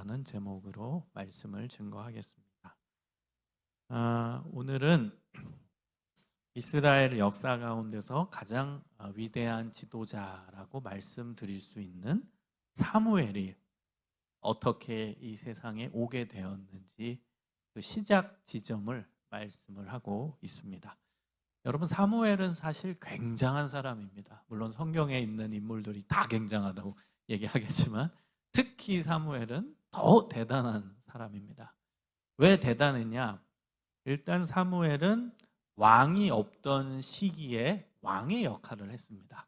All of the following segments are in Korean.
하는 제목으로 말씀을 증거하겠습니다. 오늘은 이스라엘 역사 가운데서 가장 위대한 지도자라고 말씀드릴 수 있는 사무엘이 어떻게 이 세상에 오게 되었는지 그 시작 지점을 말씀을 하고 있습니다. 여러분, 사무엘은 사실 굉장한 사람입니다. 물론 성경에 있는 인물들이 다 굉장하다고 얘기하겠지만 특히 사무엘은 더 대단한 사람입니다. 왜 대단했냐? 일단 사무엘은 왕이 없던 시기에 왕의 역할을 했습니다.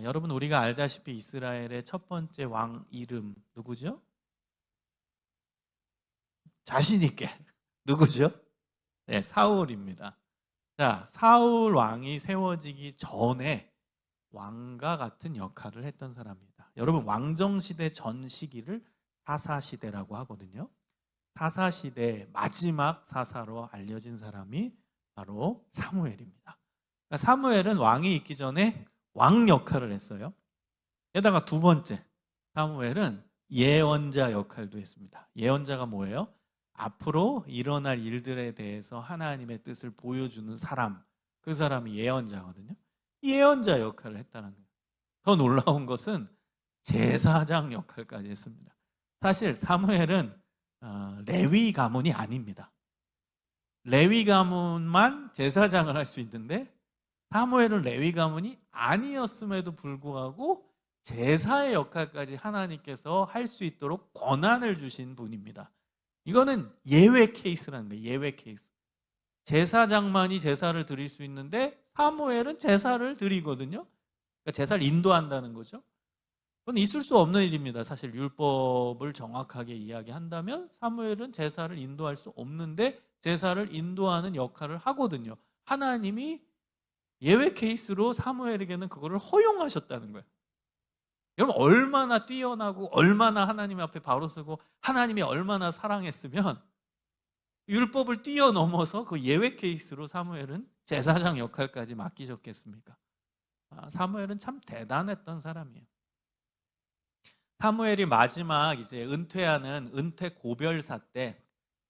여러분, 우리가 알다시피 이스라엘의 첫 번째 왕 이름 누구죠? 자신 있게 누구죠? 네, 사울입니다. 자, 사울 왕이 세워지기 전에 왕과 같은 역할을 했던 사람입니다. 여러분, 왕정시대 전 시기를 사사시대라고 하거든요. 사사시대 마지막 사사로 알려진 사람이 바로 사무엘입니다. 그러니까 사무엘은 왕이 있기 전에 왕 역할을 했어요. 게다가 두 번째, 사무엘은 예언자 역할도 했습니다. 예언자가 뭐예요? 앞으로 일어날 일들에 대해서 하나님의 뜻을 보여주는 사람, 그 사람이 예언자거든요. 예언자 역할을 했다는 거예요. 더 놀라운 것은 제사장 역할까지 했습니다. 사실 사무엘은 레위 가문이 아닙니다. 레위 가문만 제사장을 할 수 있는데 사무엘은 레위 가문이 아니었음에도 불구하고 제사의 역할까지 하나님께서 할 수 있도록 권한을 주신 분입니다. 이거는 예외 케이스라는 거예요. 예외 케이스. 제사장만이 제사를 드릴 수 있는데 사무엘은 제사를 드리거든요. 그러니까 제사를 인도한다는 거죠. 그건 있을 수 없는 일입니다. 사실 율법을 정확하게 이야기한다면 사무엘은 제사를 인도할 수 없는데 제사를 인도하는 역할을 하거든요. 하나님이 예외 케이스로 사무엘에게는 그거를 허용하셨다는 거예요. 여러분, 얼마나 뛰어나고 얼마나 하나님 앞에 바로 서고 하나님이 얼마나 사랑했으면 율법을 뛰어넘어서 그 예외 케이스로 사무엘은 제사장 역할까지 맡기셨겠습니까? 사무엘은 참 대단했던 사람이에요. 사무엘이 마지막 이제 은퇴하는 은퇴 고별사 때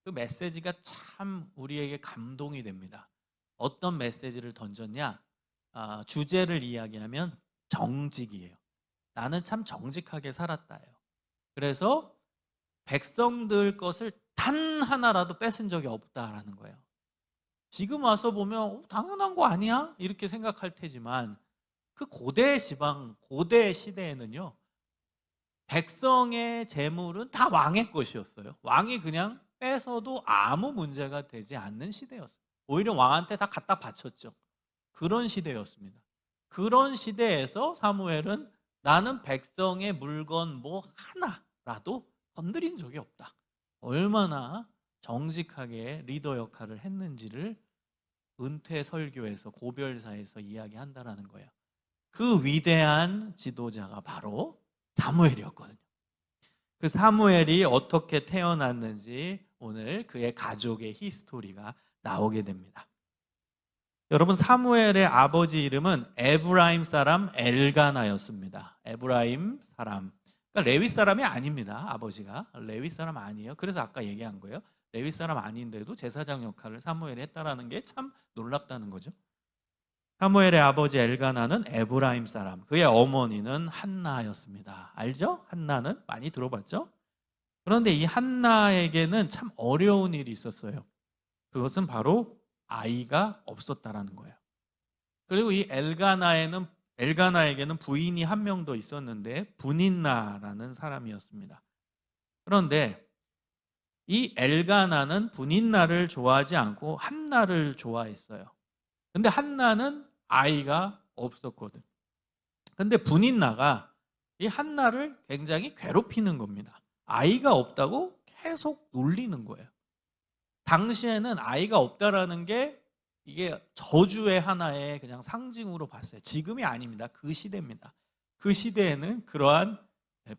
그 메시지가 참 우리에게 감동이 됩니다. 어떤 메시지를 던졌냐? 주제를 이야기하면 정직이에요. 나는 참 정직하게 살았다예요. 그래서 백성들 것을 단 하나라도 뺏은 적이 없다라는 거예요. 지금 와서 보면 당연한 거 아니야? 이렇게 생각할 테지만 그 고대 지방, 고대 시대에는요, 백성의 재물은 다 왕의 것이었어요. 왕이 그냥 뺏어도 아무 문제가 되지 않는 시대였어요. 오히려 왕한테 다 갖다 바쳤죠. 그런 시대였습니다. 그런 시대에서 사무엘은 나는 백성의 물건 뭐 하나라도 건드린 적이 없다. 얼마나 정직하게 리더 역할을 했는지를 은퇴 설교에서 고별사에서 이야기한다라는 거예요. 그 위대한 지도자가 바로 사무엘이었거든요. 그 사무엘이 어떻게 태어났는지 오늘 그의 가족의 히스토리가 나오게 됩니다. 여러분, 사무엘의 아버지 이름은 에브라임 사람 엘가나였습니다. 에브라임 사람. 그러니까 레위 사람이 아닙니다. 아버지가 레위 사람 아니에요. 그래서 아까 얘기한 거예요. 레위 사람 아닌데도 제사장 역할을 사무엘이 했다라는 게 참 놀랍다는 거죠. 사무엘의 아버지 엘가나는 에브라임 사람, 그의 어머니는 한나였습니다. 알죠? 한나는 많이 들어봤죠? 그런데 이 한나에게는 참 어려운 일이 있었어요. 그것은 바로 아이가 없었다라는 거예요. 그리고 이 엘가나에게는 부인이 한 명 더 있었는데 분인나라는 사람이었습니다. 그런데 이 엘가나는 분인나를 좋아하지 않고 한나를 좋아했어요. 근데 한나는 아이가 없었거든. 근데 분인나가 이 한나를 굉장히 괴롭히는 겁니다. 아이가 없다고 계속 놀리는 거예요. 당시에는 아이가 없다라는 게 이게 저주의 하나의 그냥 상징으로 봤어요. 지금이 아닙니다. 그 시대입니다. 그 시대에는 그러한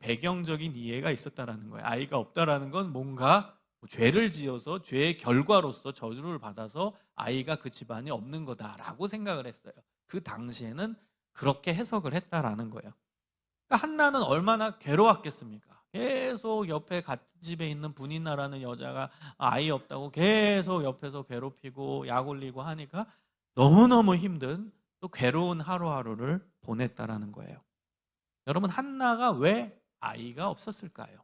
배경적인 이해가 있었다라는 거예요. 아이가 없다라는 건 뭔가 죄를 지어서 죄의 결과로서 저주를 받아서 아이가 그 집안에 없는 거다라고 생각을 했어요. 그 당시에는 그렇게 해석을 했다라는 거예요. 그러니까 한나는 얼마나 괴로웠겠습니까? 계속 옆에 같은 집에 있는 분이나라는 여자가 아이 없다고 계속 옆에서 괴롭히고 약 올리고 하니까 너무너무 힘든 또 괴로운 하루하루를 보냈다라는 거예요. 여러분, 한나가 왜 아이가 없었을까요?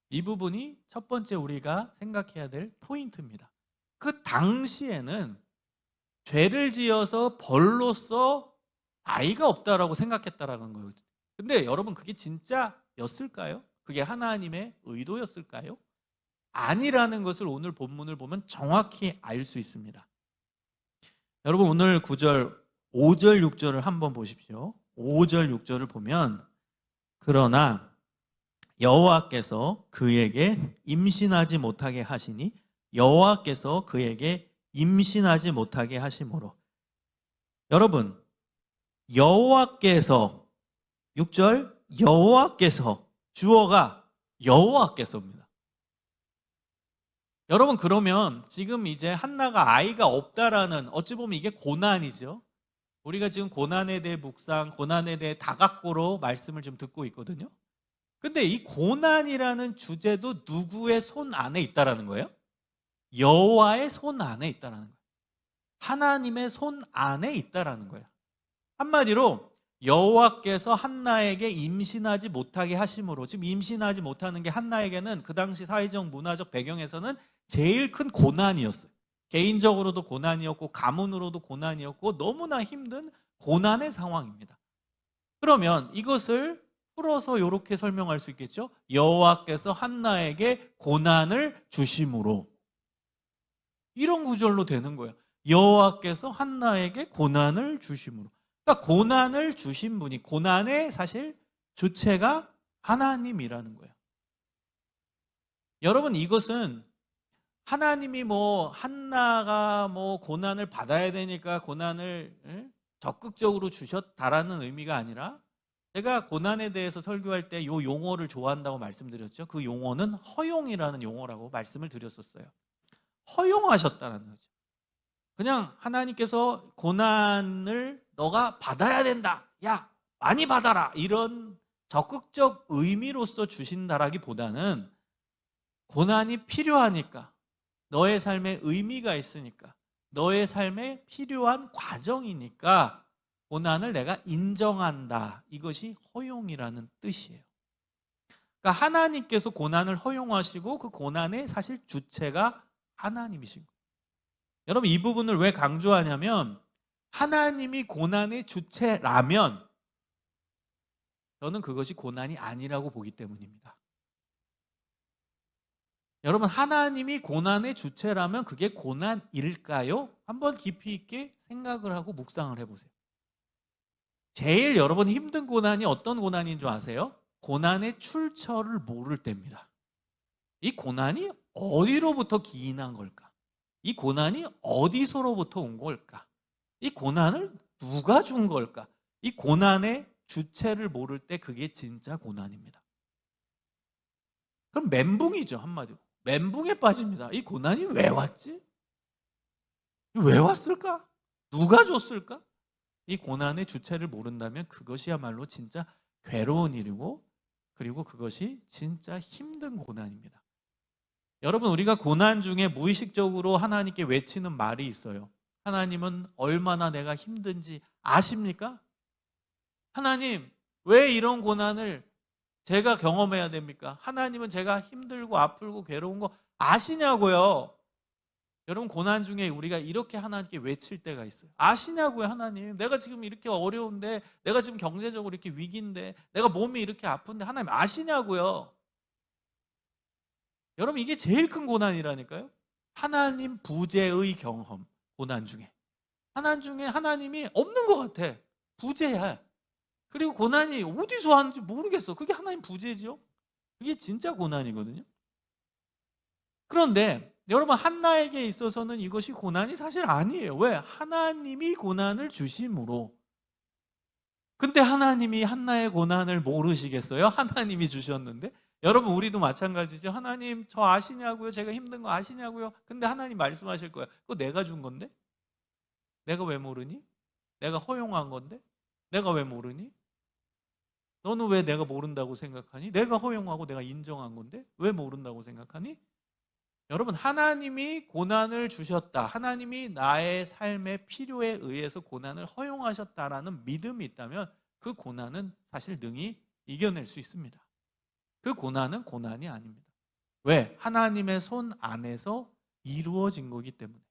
이 부분이 첫 번째 우리가 생각해야 될 포인트입니다. 그 당시에는 죄를 지어서 벌로써 아이가 없다라고 생각했다라는 거예요. 근데 여러분, 그게 진짜였을까요? 그게 하나님의 의도였을까요? 아니라는 것을 오늘 본문을 보면 정확히 알 수 있습니다. 여러분, 오늘 9절, 5절, 6절을 한번 보십시오. 5절, 6절을 보면 그러나 여호와께서 그에게 임신하지 못하게 하시니 여호와께서 그에게 임신하지 못하게 하심으로. 여러분, 여호와께서 6절 여호와께서 주어가 여호와께서입니다. 여러분, 그러면 지금 이제 한나가 아이가 없다라는, 어찌 보면 이게 고난이죠. 우리가 지금 고난에 대해 묵상, 고난에 대해 다각고로 말씀을 좀 듣고 있거든요. 근데 이 고난이라는 주제도 누구의 손 안에 있다라는 거예요? 여호와의 손 안에 있다라는 거예요. 하나님의 손 안에 있다라는 거예요. 한마디로 여호와께서 한나에게 임신하지 못하게 하심으로, 지금 임신하지 못하는 게 한나에게는 그 당시 사회적 문화적 배경에서는 제일 큰 고난이었어요. 개인적으로도 고난이었고 가문으로도 고난이었고 너무나 힘든 고난의 상황입니다. 그러면 이것을 풀어서 이렇게 설명할 수 있겠죠? 여호와께서 한나에게 고난을 주심으로. 이런 구절로 되는 거예요. 여호와께서 한나에게 고난을 주심으로. 그러니까 고난을 주신 분이, 고난의 사실 주체가 하나님이라는 거예요. 여러분, 이것은 하나님이 한나가 고난을 받아야 되니까 고난을 적극적으로 주셨다라는 의미가 아니라, 제가 고난에 대해서 설교할 때 이 용어를 좋아한다고 말씀드렸죠. 그 용어는 허용이라는 용어라고 말씀을 드렸었어요. 허용하셨다는 거죠. 그냥 하나님께서 고난을 너가 받아야 된다, 야 많이 받아라, 이런 적극적 의미로서 주신다라기보다는 고난이 필요하니까, 너의 삶에 의미가 있으니까, 너의 삶에 필요한 과정이니까 고난을 내가 인정한다, 이것이 허용이라는 뜻이에요. 그러니까 하나님께서 고난을 허용하시고 그 고난의 사실 주체가 하나님이신 거예요. 여러분, 이 부분을 왜 강조하냐면, 하나님이 고난의 주체라면 저는 그것이 고난이 아니라고 보기 때문입니다. 여러분, 하나님이 고난의 주체라면 그게 고난일까요? 한번 깊이 있게 생각을 하고 묵상을 해보세요. 제일 여러분 힘든 고난이 어떤 고난인 줄 아세요? 고난의 출처를 모를 때입니다. 이 고난이 어디로부터 기인한 걸까? 이 고난이 어디서로부터 온 걸까? 이 고난을 누가 준 걸까? 이 고난의 주체를 모를 때 그게 진짜 고난입니다. 그럼 멘붕이죠, 한마디로. 멘붕에 빠집니다. 이 고난이 왜 왔지? 왜 왔을까? 누가 줬을까? 이 고난의 주체를 모른다면 그것이야말로 진짜 괴로운 일이고, 그리고 그것이 진짜 힘든 고난입니다. 여러분, 우리가 고난 중에 무의식적으로 하나님께 외치는 말이 있어요. 하나님은 얼마나 내가 힘든지 아십니까? 하나님, 왜 이런 고난을 제가 경험해야 됩니까? 하나님은 제가 힘들고 아프고 괴로운 거 아시냐고요. 여러분, 고난 중에 우리가 이렇게 하나님께 외칠 때가 있어요. 아시냐고요, 하나님. 내가 지금 이렇게 어려운데, 내가 지금 경제적으로 이렇게 위기인데, 내가 몸이 이렇게 아픈데 하나님 아시냐고요. 여러분, 이게 제일 큰 고난이라니까요. 하나님 부재의 경험, 고난 중에. 하나님이 없는 것 같아. 부재야. 그리고 고난이 어디서 하는지 모르겠어. 그게 하나님 부재죠. 그게 진짜 고난이거든요. 그런데 여러분, 한나에게 있어서는 이것이 고난이 사실 아니에요. 왜? 하나님이 고난을 주심으로. 근데 하나님이 한나의 고난을 모르시겠어요? 하나님이 주셨는데. 여러분, 우리도 마찬가지죠. 하나님, 저 아시냐고요? 제가 힘든 거 아시냐고요? 근데 하나님 말씀하실 거예요. 그거 내가 준 건데? 내가 왜 모르니? 내가 허용한 건데? 내가 왜 모르니? 너는 왜 내가 모른다고 생각하니? 내가 허용하고 내가 인정한 건데 왜 모른다고 생각하니? 여러분, 하나님이 고난을 주셨다. 하나님이 나의 삶의 필요에 의해서 고난을 허용하셨다라는 믿음이 있다면 그 고난은 사실 능히 이겨낼 수 있습니다. 그 고난은 고난이 아닙니다. 왜? 하나님의 손 안에서 이루어진 거기 때문에.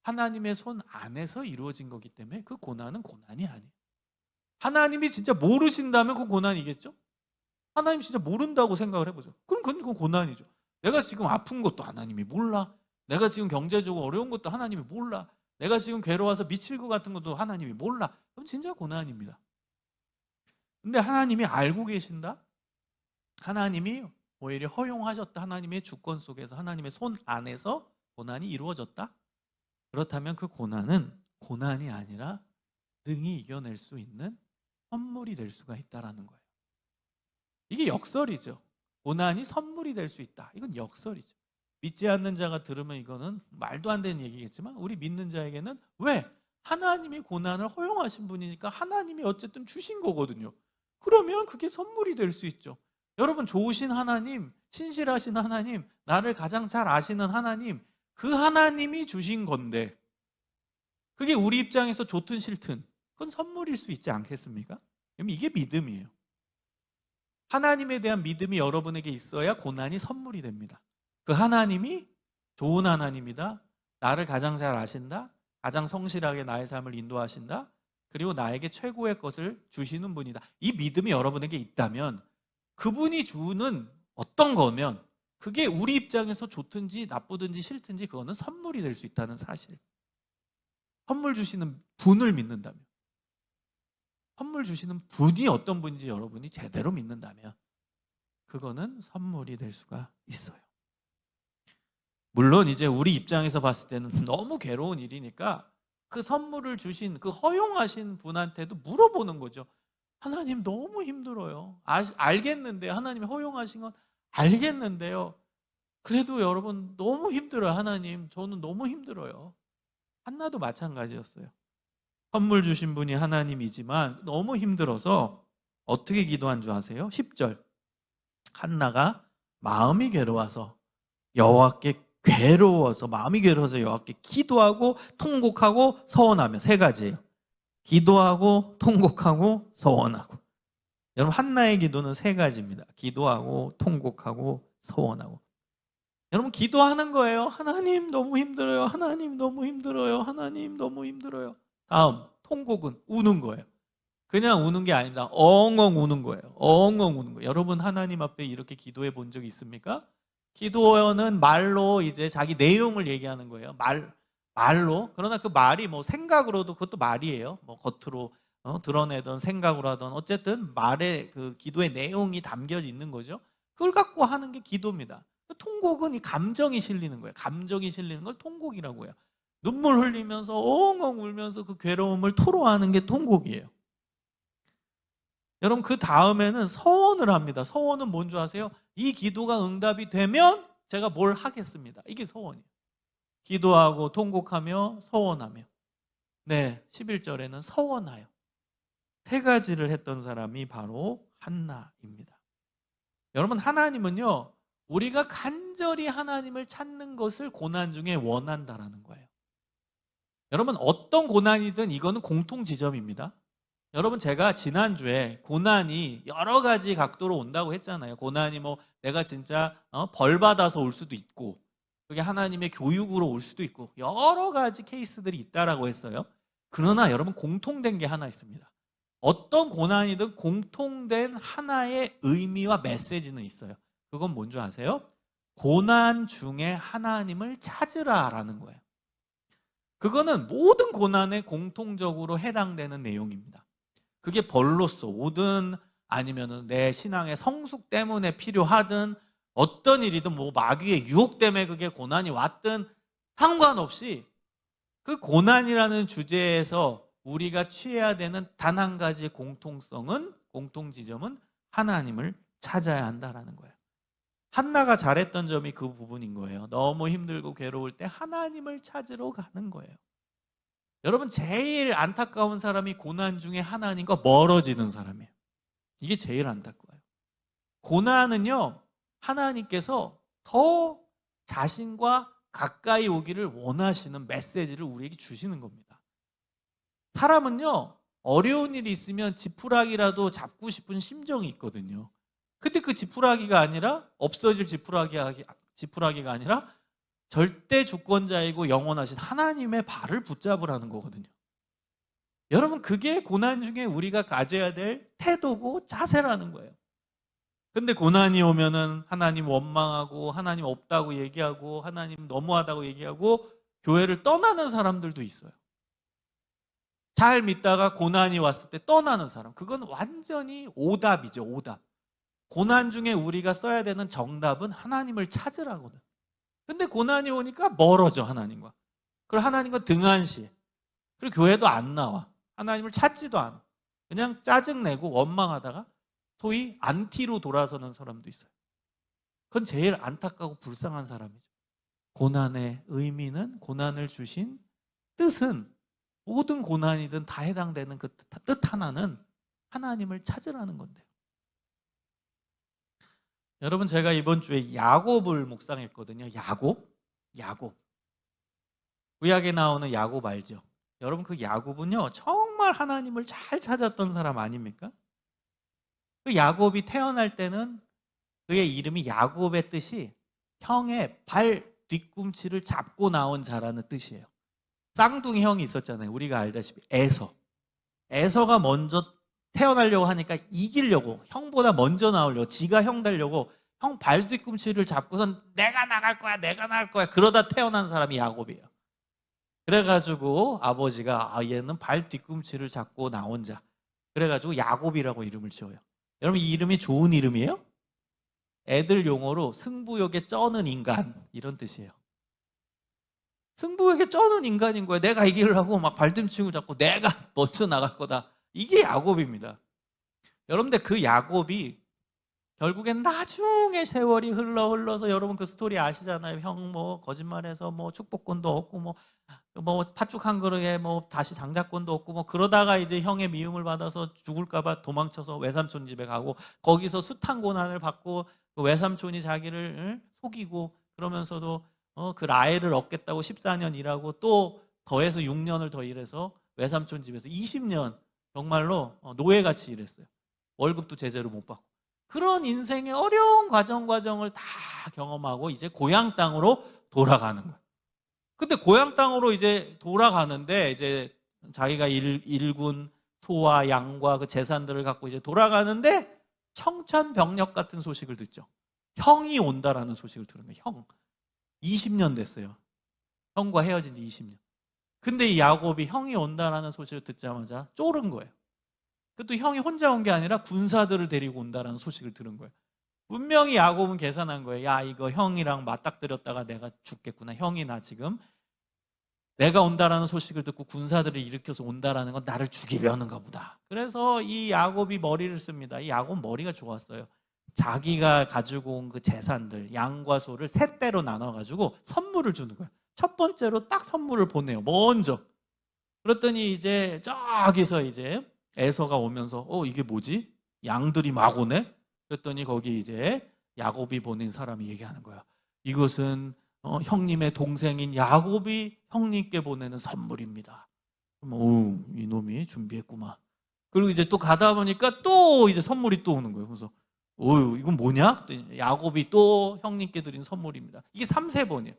하나님의 손 안에서 이루어진 거기 때문에 그 고난은 고난이 아니에요. 하나님이 진짜 모르신다면 그 고난이겠죠? 하나님 진짜 모른다고 생각을 해보죠. 그럼 그건 고난이죠. 내가 지금 아픈 것도 하나님이 몰라. 내가 지금 경제적으로 어려운 것도 하나님이 몰라. 내가 지금 괴로워서 미칠 것 같은 것도 하나님이 몰라. 그럼 진짜 고난입니다. 근데 하나님이 알고 계신다? 하나님이 오히려 허용하셨다. 하나님의 주권 속에서 하나님의 손 안에서 고난이 이루어졌다? 그렇다면 그 고난은 고난이 아니라 능히 이겨낼 수 있는 선물이 될 수가 있다는 거예요. 이게 역설이죠. 고난이 선물이 될 수 있다. 이건 역설이죠. 믿지 않는 자가 들으면 이거는 말도 안 되는 얘기겠지만 우리 믿는 자에게는 왜? 하나님이 고난을 허용하신 분이니까 하나님이 어쨌든 주신 거거든요. 그러면 그게 선물이 될 수 있죠. 여러분, 좋으신 하나님, 신실하신 하나님, 나를 가장 잘 아시는 하나님, 그 하나님이 주신 건데 그게 우리 입장에서 좋든 싫든 그건 선물일 수 있지 않겠습니까? 이게 믿음이에요. 하나님에 대한 믿음이 여러분에게 있어야 고난이 선물이 됩니다. 그 하나님이 좋은 하나님이다. 나를 가장 잘 아신다. 가장 성실하게 나의 삶을 인도하신다. 그리고 나에게 최고의 것을 주시는 분이다. 이 믿음이 여러분에게 있다면 그분이 주는 어떤 거면 그게 우리 입장에서 좋든지 나쁘든지 싫든지 그거는 선물이 될 수 있다는 사실. 선물 주시는 분을 믿는다면, 선물 주시는 분이 어떤 분인지 여러분이 제대로 믿는다면 그거는 선물이 될 수가 있어요. 물론 이제 우리 입장에서 봤을 때는 너무 괴로운 일이니까 그 선물을 주신 그 허용하신 분한테도 물어보는 거죠. 하나님 너무 힘들어요. 알겠는데 하나님이 허용하신 건 알겠는데요. 그래도 여러분 너무 힘들어요. 하나님 저는 너무 힘들어요. 한나도 마찬가지였어요. 선물 주신 분이 하나님이지만 너무 힘들어서 어떻게 기도한 줄 아세요? 10절 한나가 마음이 괴로워서 여호와께 마음이 괴로워서 여호와께 기도하고 통곡하고 서원하며 세 가지예요. 기도하고 통곡하고 서원하고. 여러분, 한나의 기도는 세 가지입니다. 기도하고 통곡하고 서원하고. 여러분, 기도하는 거예요. 하나님 너무 힘들어요. 하나님 너무 힘들어요. 하나님 너무 힘들어요. 다음, 통곡은 우는 거예요. 그냥 우는 게 아닙니다. 엉엉 우는 거예요. 엉엉 우는 거예요. 여러분, 하나님 앞에 이렇게 기도해 본 적이 있습니까? 기도는 말로 이제 자기 내용을 얘기하는 거예요. 말로. 그러나 그 말이 뭐 생각으로도 그것도 말이에요. 뭐 겉으로 드러내던 생각으로 하던 어쨌든 말에 그 기도의 내용이 담겨져 있는 거죠. 그걸 갖고 하는 게 기도입니다. 통곡은 이 감정이 실리는 거예요. 감정이 실리는 걸 통곡이라고 해요. 눈물 흘리면서 엉엉 울면서 그 괴로움을 토로하는 게 통곡이에요. 여러분, 그 다음에는 서원을 합니다. 서원은 뭔지 아세요? 이 기도가 응답이 되면 제가 뭘 하겠습니다. 이게 서원이에요. 기도하고 통곡하며 서원하며. 네, 11절에는 서원하여. 세 가지를 했던 사람이 바로 한나입니다. 여러분, 하나님은요, 우리가 간절히 하나님을 찾는 것을 고난 중에 원한다라는 거예요. 여러분, 어떤 고난이든 이거는 공통 지점입니다. 여러분, 제가 지난주에 고난이 여러 가지 각도로 온다고 했잖아요. 고난이 뭐 내가 진짜 벌 받아서 올 수도 있고 그게 하나님의 교육으로 올 수도 있고 여러 가지 케이스들이 있다라고 했어요. 그러나 여러분, 공통된 게 하나 있습니다. 어떤 고난이든 공통된 하나의 의미와 메시지는 있어요. 그건 뭔지 아세요? 고난 중에 하나님을 찾으라라는 거예요. 그거는 모든 고난에 공통적으로 해당되는 내용입니다. 그게 벌로서 오든 아니면은 내 신앙의 성숙 때문에 필요하든 어떤 일이든 뭐 마귀의 유혹 때문에 그게 고난이 왔든 상관없이 그 고난이라는 주제에서 우리가 취해야 되는 단 한 가지 공통지점은 하나님을 찾아야 한다라는 거예요. 한나가 잘했던 점이 그 부분인 거예요. 너무 힘들고 괴로울 때 하나님을 찾으러 가는 거예요. 여러분, 제일 안타까운 사람이 고난 중에 하나님과 멀어지는 사람이에요. 이게 제일 안타까워요. 고난은요, 하나님께서 더 자신과 가까이 오기를 원하시는 메시지를 우리에게 주시는 겁니다. 사람은요, 어려운 일이 있으면 지푸라기라도 잡고 싶은 심정이 있거든요. 근데 그 지푸라기가 아니라, 없어질 지푸라기가 아니라 절대 주권자이고 영원하신 하나님의 발을 붙잡으라는 거거든요. 여러분, 그게 고난 중에 우리가 가져야 될 태도고 자세라는 거예요. 근데 고난이 오면은 하나님 원망하고 하나님 없다고 얘기하고 하나님 너무하다고 얘기하고 교회를 떠나는 사람들도 있어요. 잘 믿다가 고난이 왔을 때 떠나는 사람, 그건 완전히 오답이죠. 오답. 고난 중에 우리가 써야 되는 정답은 하나님을 찾으라거든. 근데 고난이 오니까 멀어져, 하나님과. 그리고 하나님과 등한시해. 그리고 교회도 안 나와. 하나님을 찾지도 않아. 그냥 짜증내고 원망하다가 소위 안티로 돌아서는 사람도 있어요. 그건 제일 안타까고 불쌍한 사람이죠. 고난의 의미는, 고난을 주신 뜻은, 모든 고난이든 다 해당되는 그 뜻 하나는 하나님을 찾으라는 건데요. 여러분, 제가 이번 주에 야곱을 묵상했거든요. 야곱. 구약에 나오는 야곱 알죠? 여러분, 그 야곱은요, 정말 하나님을 잘 찾았던 사람 아닙니까? 그 야곱이 태어날 때는 그의 이름이, 야곱의 뜻이 형의 발 뒤꿈치를 잡고 나온 자라는 뜻이에요. 쌍둥이 형이 있었잖아요. 우리가 알다시피 에서가 먼저 태어나려고 하니까 이기려고, 형보다 먼저 나오려고, 지가 형 되려고 형 발 뒤꿈치를 잡고선 내가 나갈 거야 그러다 태어난 사람이 야곱이에요. 그래가지고 아버지가 얘는 발 뒤꿈치를 잡고 나온 자, 그래가지고 야곱이라고 이름을 지어요. 여러분, 이 이름이 좋은 이름이에요? 애들 용어로 승부욕에 쩌는 인간, 이런 뜻이에요. 승부욕에 쩌는 인간인 거예요. 내가 이기려고 막 발뒤꿈치를 잡고 내가 먼저 나갈 거다. 이게 야곱입니다. 여러분들, 그 야곱이 결국엔 나중에 세월이 흘러서, 여러분 그 스토리 아시잖아요. 형 뭐 거짓말해서 뭐 축복권도 얻고 뭐 팥죽 한 그릇에 뭐 다시 장자권도 얻고 뭐 그러다가 이제 형의 미움을 받아서 죽을까봐 도망쳐서 외삼촌 집에 가고, 거기서 숱한 고난을 받고 그 외삼촌이 자기를 속이고, 그러면서도 그 라헬을 얻겠다고 14년 일하고 또 더해서 6년을 더 일해서 외삼촌 집에서 20년 정말로 노예같이 일했어요. 월급도 제대로 못 받고. 그런 인생의 어려운 과정을 다 경험하고 이제 고향 땅으로 돌아가는 거예요. 근데 고향 땅으로 이제 돌아가는데, 이제 자기가 일군 소와 양과 그 재산들을 갖고 이제 돌아가는데 청천벽력 같은 소식을 듣죠. 형이 온다라는 소식을 들은 거예요. 형. 20년 됐어요. 형과 헤어진 지 20년. 근데 이 야곱이 형이 온다라는 소식을 듣자마자 쫄은 거예요. 그것도 형이 혼자 온 게 아니라 군사들을 데리고 온다라는 소식을 들은 거예요. 분명히 야곱은 계산한 거예요. 야, 이거 형이랑 맞닥뜨렸다가 내가 죽겠구나. 형이 나 지금 내가 온다라는 소식을 듣고 군사들을 일으켜서 온다라는 건 나를 죽이려는가 보다. 그래서 이 야곱이 머리를 씁니다. 이 야곱 머리가 좋았어요. 자기가 가지고 온 그 재산들, 양과 소를 세 대로 나눠가지고 선물을 주는 거예요. 첫 번째로 딱 선물을 보내요. 먼저. 그랬더니 이제 저기서 이제 에서가 오면서 이게 뭐지? 양들이 막 오네? 그랬더니 거기 이제 야곱이 보낸 사람이 얘기하는 거야. 이것은 형님의 동생인 야곱이 형님께 보내는 선물입니다. 그럼 이놈이 준비했구만. 그리고 이제 또 가다 보니까 또 이제 선물이 또 오는 거예요. 그래서 이건 뭐냐? 야곱이 또 형님께 드린 선물입니다. 이게 3세번이에요.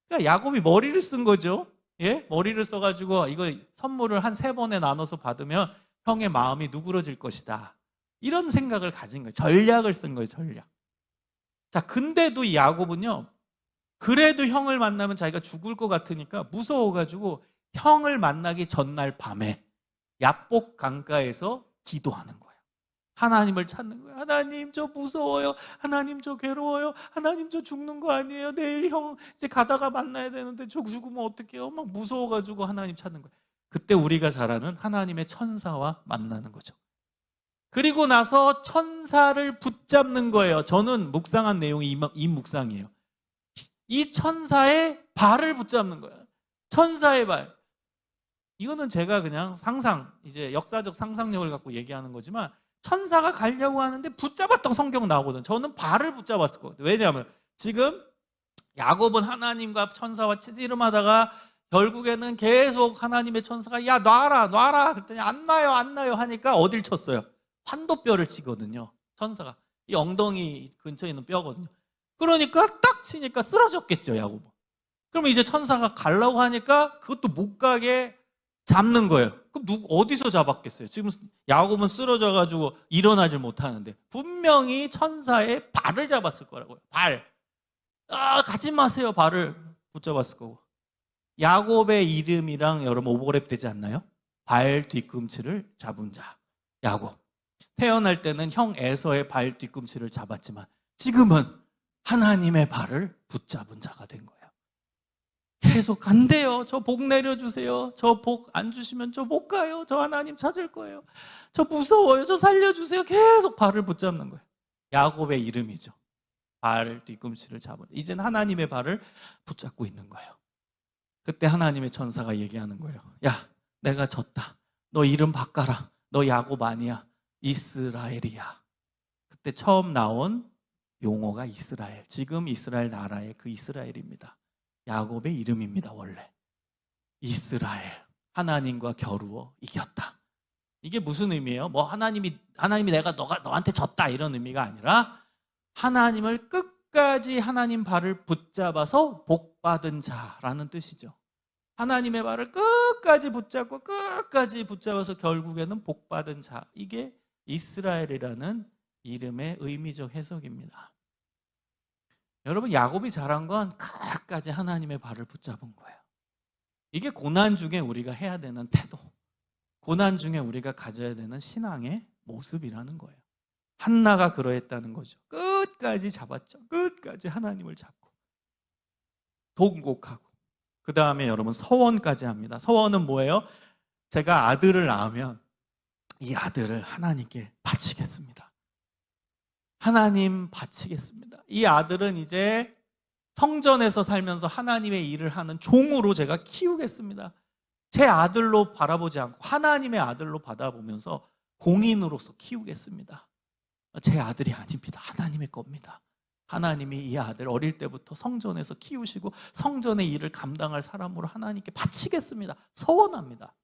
그러니까 야곱이 머리를 쓴 거죠. 예? 머리를 써가지고 이거 선물을 한 3번에 나눠서 받으면 형의 마음이 누그러질 것이다. 이런 생각을 가진 거예요. 전략을 쓴 거예요. 전략. 자, 근데도 이 야곱은요, 그래도 형을 만나면 자기가 죽을 것 같으니까 무서워가지고 형을 만나기 전날 밤에 야복 강가에서 기도하는 거예요. 하나님을 찾는 거예요. 하나님, 저 무서워요. 하나님, 저 괴로워요. 하나님, 저 죽는 거 아니에요. 내일 형 이제 가다가 만나야 되는데 저 죽으면 어떡해요? 막 무서워가지고 하나님 찾는 거예요. 그때 우리가 잘 아는 하나님의 천사와 만나는 거죠. 그리고 나서 천사를 붙잡는 거예요. 저는 묵상한 내용이 이 묵상이에요. 이 천사의 발을 붙잡는 거예요. 천사의 발. 이거는 제가 그냥 이제 역사적 상상력을 갖고 얘기하는 거지만, 천사가 가려고 하는데 붙잡았던 성경 나오거든. 저는 발을 붙잡았을 거거든요. 왜냐하면 지금 야곱은 하나님과 천사와 씨름하다가 결국에는 계속 하나님의 천사가 야 놔라 놔라 그랬더니 안 놔요 하니까 어딜 쳤어요? 환도뼈를 치거든요. 천사가 이 엉덩이 근처에 있는 뼈거든요. 그러니까 딱 치니까 쓰러졌겠죠, 야곱은. 그러면 이제 천사가 가려고 하니까 그것도 못 가게 잡는 거예요. 그럼 어디서 잡았겠어요? 지금 야곱은 쓰러져가지고 일어나질 못하는데 분명히 천사의 발을 잡았을 거라고요. 발. 가지 마세요. 발을 붙잡았을 거고. 야곱의 이름이랑 여러분 오버랩 되지 않나요? 발 뒤꿈치를 잡은 자. 야곱. 태어날 때는 형 에서의 발 뒤꿈치를 잡았지만 지금은 하나님의 발을 붙잡은 자가 된 거예요. 계속 안 돼요. 저 복 내려주세요. 저 복 안 주시면 저 못 가요. 저 하나님 찾을 거예요. 저 무서워요. 저 살려주세요. 계속 발을 붙잡는 거예요. 야곱의 이름이죠. 발 뒤꿈치를 잡은. 이제는 하나님의 발을 붙잡고 있는 거예요. 그때 하나님의 천사가 얘기하는 거예요. 야, 내가 졌다. 너 이름 바꿔라. 너 야곱 아니야. 이스라엘이야. 그때 처음 나온 용어가 이스라엘. 지금 이스라엘 나라의 그 이스라엘입니다. 야곱의 이름입니다. 원래 이스라엘. 하나님과 겨루어 이겼다. 이게 무슨 의미예요? 뭐 하나님이 너한테 졌다 이런 의미가 아니라 하나님을 끝까지 하나님 발을 붙잡아서 복 받은 자라는 뜻이죠. 하나님의 발을 끝까지 붙잡아서 결국에는 복 받은 자. 이게 이스라엘이라는 이름의 의미적 해석입니다. 여러분, 야곱이 잘한 건 끝까지 하나님의 발을 붙잡은 거예요. 이게 고난 중에 우리가 해야 되는 태도, 고난 중에 우리가 가져야 되는 신앙의 모습이라는 거예요. 한나가 그러했다는 거죠. 끝까지 잡았죠. 끝까지 하나님을 잡고 통곡하고. 그 다음에 여러분 서원까지 합니다. 서원은 뭐예요? 제가 아들을 낳으면 이 아들을 하나님께 바치겠습니다. 하나님 바치겠습니다. 이 아들은 이제 성전에서 살면서 하나님의 일을 하는 종으로 제가 키우겠습니다. 제 아들로 바라보지 않고 하나님의 아들로 받아보면서 공인으로서 키우겠습니다. 제 아들이 아닙니다. 하나님의 겁니다. 하나님이 이 아들 어릴 때부터 성전에서 키우시고 성전의 일을 감당할 사람으로 하나님께 바치겠습니다. 서원합니다.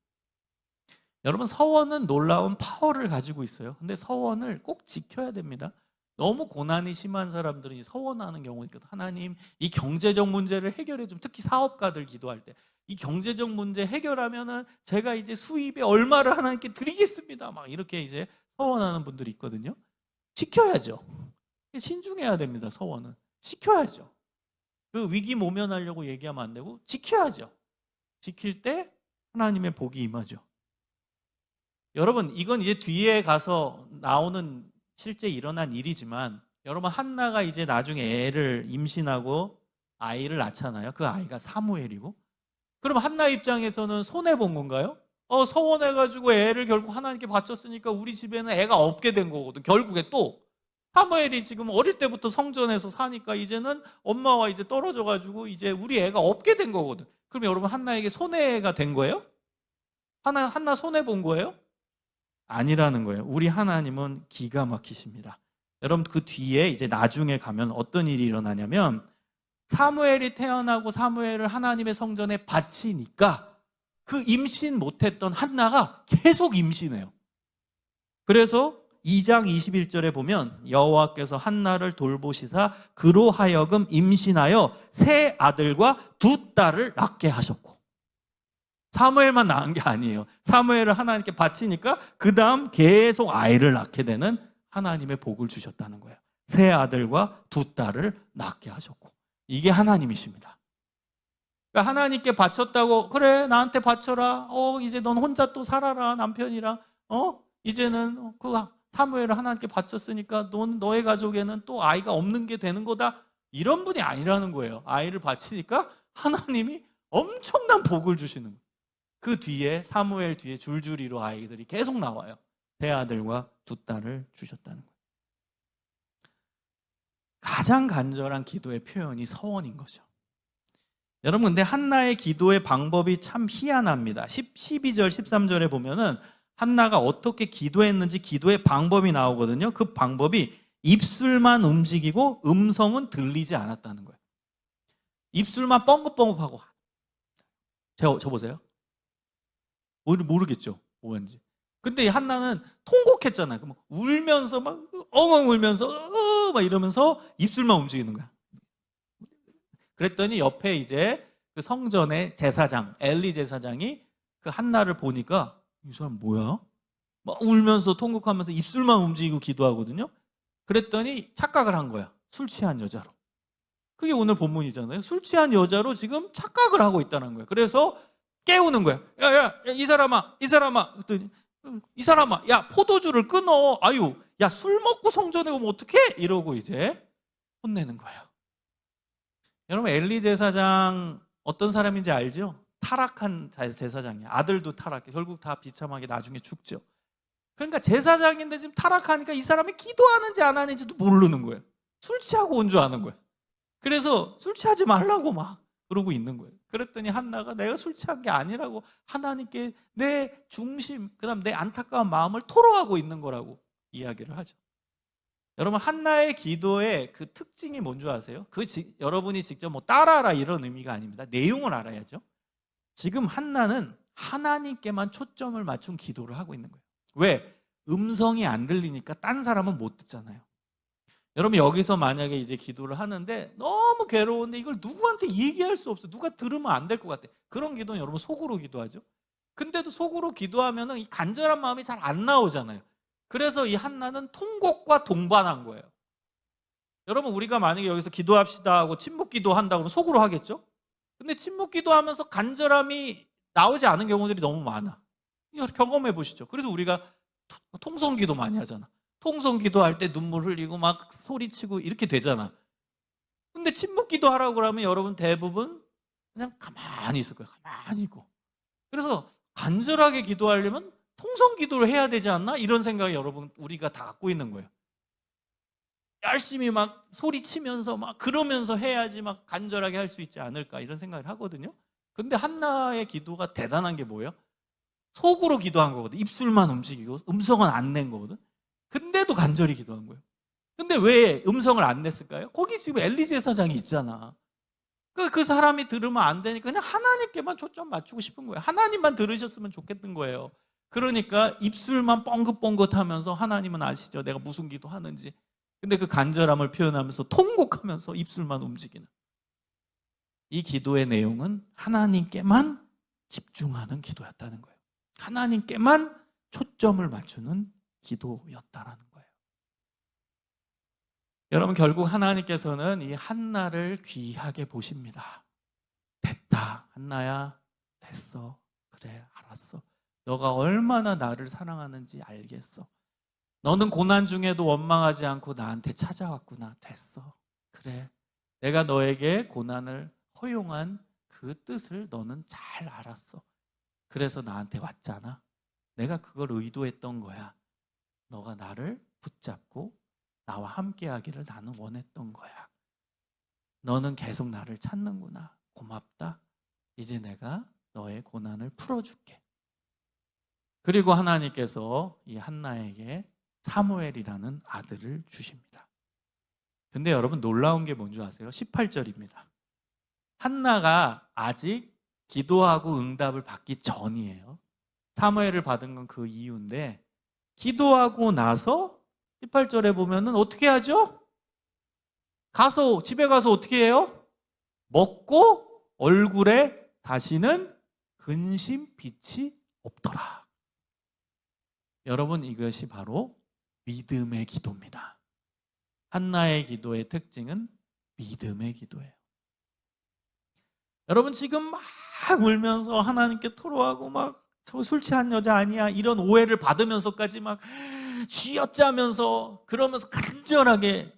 여러분, 서원은 놀라운 파워를 가지고 있어요. 근데 서원을 꼭 지켜야 됩니다. 너무 고난이 심한 사람들은 서원하는 경우가 있거든요. 하나님, 이 경제적 문제를 해결해 좀, 특히 사업가들 기도할 때 이 경제적 문제 해결하면은 제가 이제 수입에 얼마를 하나님께 드리겠습니다. 막 이렇게 이제 서원하는 분들이 있거든요. 지켜야죠. 신중해야 됩니다. 서원은 지켜야죠. 그 위기 모면하려고 얘기하면 안 되고 지켜야죠. 지킬 때 하나님의 복이 임하죠. 여러분, 이건 이제 뒤에 가서 나오는 실제 일어난 일이지만, 여러분, 한나가 이제 나중에 애를 임신하고 아이를 낳잖아요. 그 아이가 사무엘이고. 그럼 한나 입장에서는 손해본 건가요? 서원해가지고 애를 결국 하나님께 바쳤으니까 우리 집에는 애가 없게 된 거거든. 결국에 또 사무엘이 지금 어릴 때부터 성전에서 사니까 이제는 엄마와 이제 떨어져가지고 이제 우리 애가 없게 된 거거든. 그럼 여러분, 한나에게 손해가 된 거예요? 한나 손해본 거예요? 아니라는 거예요. 우리 하나님은 기가 막히십니다. 여러분, 그 뒤에 이제 나중에 가면 어떤 일이 일어나냐면, 사무엘이 태어나고 사무엘을 하나님의 성전에 바치니까 그 임신 못했던 한나가 계속 임신해요. 그래서 2장 21절에 보면 여호와께서 한나를 돌보시사 그로 하여금 임신하여 세 아들과 두 딸을 낳게 하셨고. 사무엘만 낳은 게 아니에요. 사무엘을 하나님께 바치니까 그 다음 계속 아이를 낳게 되는 하나님의 복을 주셨다는 거예요. 세 아들과 두 딸을 낳게 하셨고. 이게 하나님이십니다. 그러니까 하나님께 바쳤다고, 그래 나한테 바쳐라, 이제 넌 혼자 또 살아라 남편이랑, 이제는 그 사무엘을 하나님께 바쳤으니까 너의 가족에는 또 아이가 없는 게 되는 거다, 이런 분이 아니라는 거예요. 아이를 바치니까 하나님이 엄청난 복을 주시는 거예요. 그 뒤에 사무엘 뒤에 줄줄이로 아이들이 계속 나와요. 세 아들과 두 딸을 주셨다는 거예요. 가장 간절한 기도의 표현이 서원인 거죠. 여러분, 근데 한나의 기도의 방법이 참 희한합니다. 12절 13절에 보면은 한나가 어떻게 기도했는지 기도의 방법이 나오거든요. 그 방법이 입술만 움직이고 음성은 들리지 않았다는 거예요. 입술만 뻥긋뻥긋하고. 저 보세요. 모르겠죠. 뭐였는지. 근데 이 한나는 통곡했잖아요. 울면서 막 엉엉 울면서 막 이러면서 입술만 움직이는 거야. 그랬더니 옆에 이제 그 성전의 제사장 엘리 제사장이 그 한나를 보니까 이 사람 뭐야? 막 울면서 통곡하면서 입술만 움직이고 기도하거든요. 그랬더니 착각을 한 거야. 술 취한 여자로. 그게 오늘 본문이잖아요. 술 취한 여자로 지금 착각을 하고 있다는 거예요. 그래서 깨우는 거야. 야, 이 사람아. 그랬더니 이 사람아, 야, 포도주를 끊어. 아유, 야, 술 먹고 성전에 오면 어떡해? 이러고 이제 혼내는 거예요. 여러분, 엘리 제사장 어떤 사람인지 알죠? 타락한 제사장이야. 아들도 타락해. 결국 다 비참하게 나중에 죽죠. 그러니까 제사장인데 지금 타락하니까 이 사람이 기도하는지 안 하는지도 모르는 거예요. 술 취하고 온 줄 아는 거예요. 그래서 술 취하지 말라고 막 그러고 있는 거예요. 그랬더니 한나가 내가 술 취한 게 아니라고 하나님께 내 중심, 그다음 내 안타까운 마음을 토로하고 있는 거라고 이야기를 하죠. 여러분, 한나의 기도의 그 특징이 뭔지 아세요? 여러분이 직접 뭐 따라하라 이런 의미가 아닙니다. 내용을 알아야죠. 지금 한나는 하나님께만 초점을 맞춘 기도를 하고 있는 거예요. 왜? 음성이 안 들리니까 딴 사람은 못 듣잖아요. 여러분, 여기서 만약에 이제 기도를 하는데 너무 괴로운데 이걸 누구한테 얘기할 수 없어. 누가 들으면 안 될 것 같아. 그런 기도는 여러분 속으로 기도하죠. 근데도 속으로 기도하면은 이 간절한 마음이 잘 안 나오잖아요. 그래서 이 한나는 통곡과 동반한 거예요. 여러분, 우리가 만약에 여기서 기도합시다 하고 침묵 기도한다 그러면 속으로 하겠죠? 근데 침묵 기도하면서 간절함이 나오지 않은 경우들이 너무 많아. 이거 경험해 보시죠. 그래서 우리가 통성 기도 많이 하잖아. 통성 기도할 때 눈물 흘리고 막 소리치고 이렇게 되잖아. 근데 침묵 기도하라고 그러면 여러분 대부분 그냥 가만히 있을 거예요. 가만히 있고. 그래서 간절하게 기도하려면 통성 기도를 해야 되지 않나? 이런 생각이 여러분 우리가 다 갖고 있는 거예요. 열심히 막 소리치면서 막 그러면서 해야지 막 간절하게 할 수 있지 않을까 이런 생각을 하거든요. 근데 한나의 기도가 대단한 게 뭐예요? 속으로 기도한 거거든. 입술만 움직이고 음성은 안 낸 거거든. 근데도 간절히 기도한 거예요. 근데 왜 음성을 안 냈을까요? 거기 지금 엘리 제사장이 있잖아. 그 사람이 들으면 안 되니까 그냥 하나님께만 초점 맞추고 싶은 거예요. 하나님만 들으셨으면 좋겠던 거예요. 그러니까 입술만 뻥긋뻥긋하면서 하나님은 아시죠? 내가 무슨 기도하는지. 근데 그 간절함을 표현하면서 통곡하면서 입술만 움직이는. 이 기도의 내용은 하나님께만 집중하는 기도였다는 거예요. 하나님께만 초점을 맞추는 기도였다라는 거예요. 여러분, 결국 하나님께서는 이 한나를 귀하게 보십니다. 됐다, 한나야, 됐어. 그래, 알았어. 너가 얼마나 나를 사랑하는지 알겠어. 너는 고난 중에도 원망하지 않고 나한테 찾아왔구나. 됐어. 그래, 내가 너에게 고난을 허용한 그 뜻을 너는 잘 알았어. 그래서 나한테 왔잖아. 내가 그걸 의도했던 거야. 너가 나를 붙잡고 나와 함께 하기를 나는 원했던 거야. 너는 계속 나를 찾는구나. 고맙다. 이제 내가 너의 고난을 풀어줄게. 그리고 하나님께서 이 한나에게 사무엘이라는 아들을 주십니다. 근데 여러분, 놀라운 게 뭔지 아세요? 18절입니다. 한나가 아직 기도하고 응답을 받기 전이에요. 사무엘을 받은 건 그 이유인데, 기도하고 나서 18절에 보면은 어떻게 하죠? 집에 가서 어떻게 해요? 먹고 얼굴에 다시는 근심 빛이 없더라. 여러분, 이것이 바로 믿음의 기도입니다. 한나의 기도의 특징은 믿음의 기도예요. 여러분, 지금 막 울면서 하나님께 토로하고 막 저 술 취한 여자 아니야 이런 오해를 받으면서까지 막 쥐어짜면서 그러면서 간절하게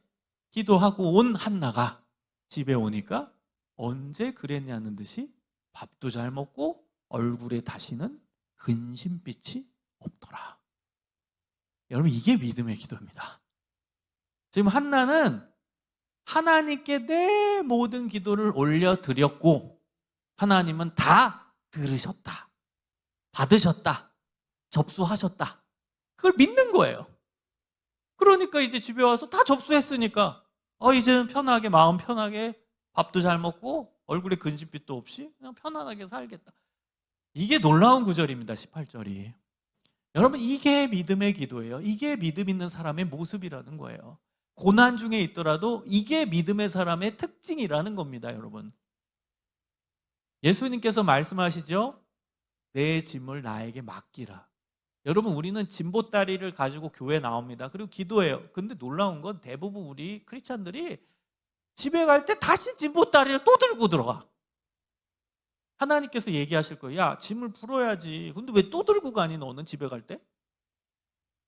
기도하고 온 한나가 집에 오니까 언제 그랬냐는 듯이 밥도 잘 먹고 얼굴에 다시는 근심빛이 없더라. 여러분, 이게 믿음의 기도입니다. 지금 한나는 하나님께 내 모든 기도를 올려드렸고 하나님은 다 들으셨다. 받으셨다. 접수하셨다. 그걸 믿는 거예요. 그러니까 이제 집에 와서 다 접수했으니까 이제는 편하게, 마음 편하게 밥도 잘 먹고 얼굴에 근심빛도 없이 그냥 편안하게 살겠다. 이게 놀라운 구절입니다. 18절이. 여러분, 이게 믿음의 기도예요. 이게 믿음 있는 사람의 모습이라는 거예요. 고난 중에 있더라도 이게 믿음의 사람의 특징이라는 겁니다, 여러분. 예수님께서 말씀하시죠? 내 짐을 나에게 맡기라. 여러분, 우리는 짐보따리를 가지고 교회 나옵니다. 그리고 기도해요. 근데 놀라운 건 대부분 우리 크리스찬들이 집에 갈 때 다시 짐보따리를 또 들고 들어가. 하나님께서 얘기하실 거예요. 야, 짐을 풀어야지. 근데 왜 또 들고 가니, 너는 집에 갈 때?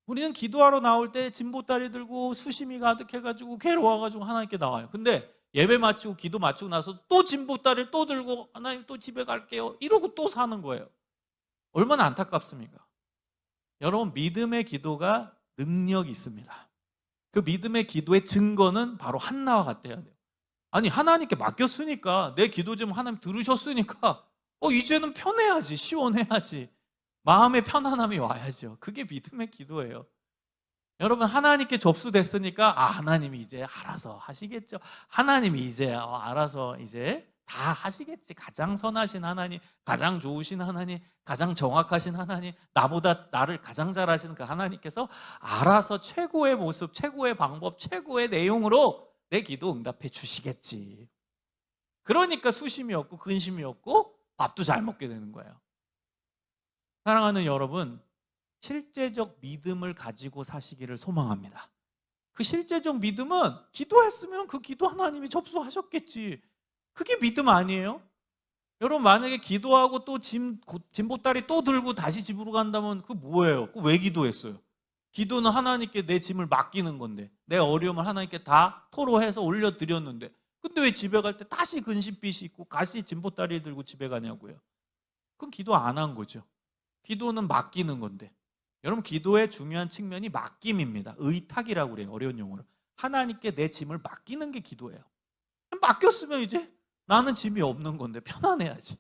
우리는 기도하러 나올 때 짐보따리 들고 수심이 가득해가지고 괴로워가지고 하나님께 나와요. 근데 예배 마치고 기도 마치고 나서 또 짐보따리를 또 들고 하나님 또 집에 갈게요. 이러고 또 사는 거예요. 얼마나 안타깝습니까? 여러분, 믿음의 기도가 능력이 있습니다. 그 믿음의 기도의 증거는 바로 한나와 같아야 돼요. 아니, 하나님께 맡겼으니까, 내 기도 좀 하나님 들으셨으니까 이제는 편해야지, 시원해야지, 마음의 편안함이 와야죠. 그게 믿음의 기도예요. 여러분, 하나님께 접수됐으니까 하나님이 이제 알아서 하시겠죠. 하나님이 이제 알아서 이제 다 하시겠지. 가장 선하신 하나님, 가장 좋으신 하나님, 가장 정확하신 하나님, 나보다 나를 가장 잘 아시는 그 하나님께서 알아서 최고의 모습, 최고의 방법, 최고의 내용으로 내 기도 응답해 주시겠지. 그러니까 수심이 없고 근심이 없고 밥도 잘 먹게 되는 거예요. 사랑하는 여러분, 실제적 믿음을 가지고 사시기를 소망합니다. 그 실제적 믿음은 기도했으면 그 기도 하나님이 접수하셨겠지. 그게 믿음 아니에요? 여러분, 만약에 기도하고 또 짐보따리 또 들고 다시 집으로 간다면 그거 뭐예요? 그거 왜 기도했어요? 기도는 하나님께 내 짐을 맡기는 건데, 내 어려움을 하나님께 다 토로해서 올려드렸는데, 근데 왜 집에 갈 때 다시 근심빛이 있고 다시 짐보따리 들고 집에 가냐고요? 그건 기도 안 한 거죠. 기도는 맡기는 건데. 여러분, 기도의 중요한 측면이 맡김입니다. 의탁이라고 그래요, 어려운 용어로. 하나님께 내 짐을 맡기는 게 기도예요. 맡겼으면 이제 나는 짐이 없는 건데 편안해야지.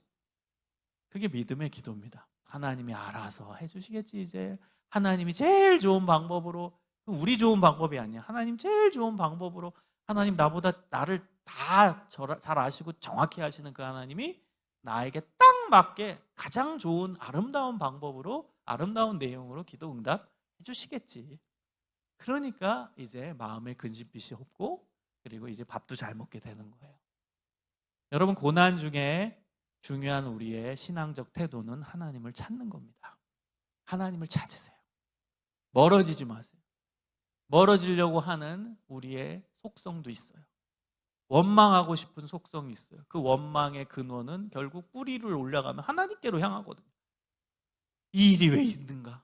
그게 믿음의 기도입니다. 하나님이 알아서 해주시겠지. 이제 하나님이 제일 좋은 방법으로, 우리 좋은 방법이 아니야, 하나님 제일 좋은 방법으로, 하나님 나보다 나를 다 잘 아시고 정확히 아시는 그 하나님이 나에게 딱 맞게 가장 좋은 아름다운 방법으로, 아름다운 내용으로 기도 응답해 주시겠지. 그러니까 이제 마음에 근심빛이 없고, 그리고 이제 밥도 잘 먹게 되는 거예요. 여러분, 고난 중에 중요한 우리의 신앙적 태도는 하나님을 찾는 겁니다. 하나님을 찾으세요. 멀어지지 마세요. 멀어지려고 하는 우리의 속성도 있어요. 원망하고 싶은 속성이 있어요. 그 원망의 근원은 결국 뿌리를 올라가면 하나님께로 향하거든요. 이 일이 왜 있는가?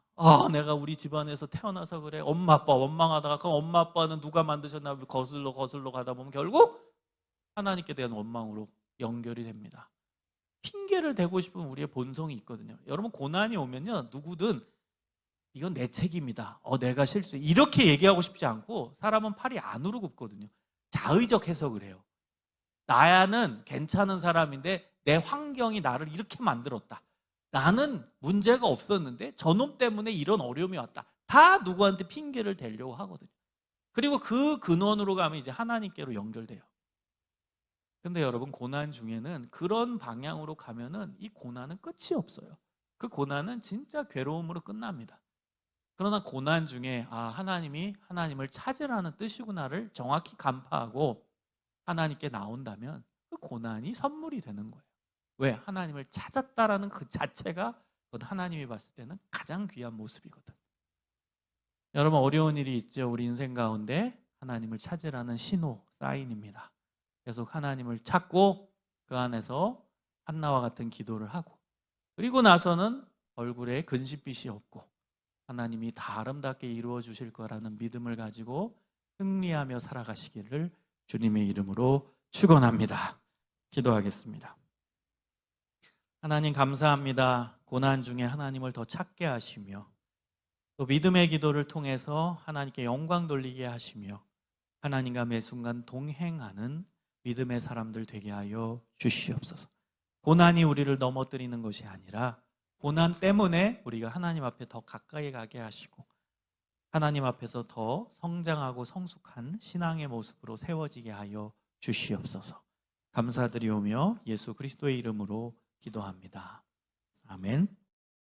내가 우리 집안에서 태어나서 그래. 엄마 아빠 원망하다가 그 엄마 아빠는 누가 만드셨나 거슬러 가다 보면 결국 하나님께 대한 원망으로 연결이 됩니다. 핑계를 대고 싶은 우리의 본성이 있거든요. 여러분, 고난이 오면요, 누구든 이건 내 책임이다, 내가 실수해, 이렇게 얘기하고 싶지 않고, 사람은 팔이 안으로 굽거든요. 자의적 해석을 해요. 나야는 괜찮은 사람인데 내 환경이 나를 이렇게 만들었다. 나는 문제가 없었는데 저놈 때문에 이런 어려움이 왔다. 다 누구한테 핑계를 대려고 하거든요. 그리고 그 근원으로 가면 이제 하나님께로 연결돼요. 근데 여러분, 고난 중에는 그런 방향으로 가면은 이 고난은 끝이 없어요. 그 고난은 진짜 괴로움으로 끝납니다. 그러나 고난 중에 하나님이 하나님을 찾으라는 뜻이구나를 정확히 간파하고 하나님께 나온다면 그 고난이 선물이 되는 거예요. 왜? 하나님을 찾았다라는 그 자체가 하나님이 봤을 때는 가장 귀한 모습이거든. 여러분, 어려운 일이 있죠. 우리 인생 가운데 하나님을 찾으라는 신호, 사인입니다. 계속 하나님을 찾고 그 안에서 한나와 같은 기도를 하고, 그리고 나서는 얼굴에 근심빛이 없고 하나님이 다 아름답게 이루어 주실 거라는 믿음을 가지고 승리하며 살아가시기를 주님의 이름으로 축원합니다. 기도하겠습니다. 하나님, 감사합니다. 고난 중에 하나님을 더 찾게 하시며 또 믿음의 기도를 통해서 하나님께 영광 돌리게 하시며 하나님과 매 순간 동행하는 믿음의 사람들 되게 하여 주시옵소서. 고난이 우리를 넘어뜨리는 것이 아니라 고난 때문에 우리가 하나님 앞에 더 가까이 가게 하시고 하나님 앞에서 더 성장하고 성숙한 신앙의 모습으로 세워지게 하여 주시옵소서. 감사드리오며 예수 그리스도의 이름으로 기도합니다. 아멘.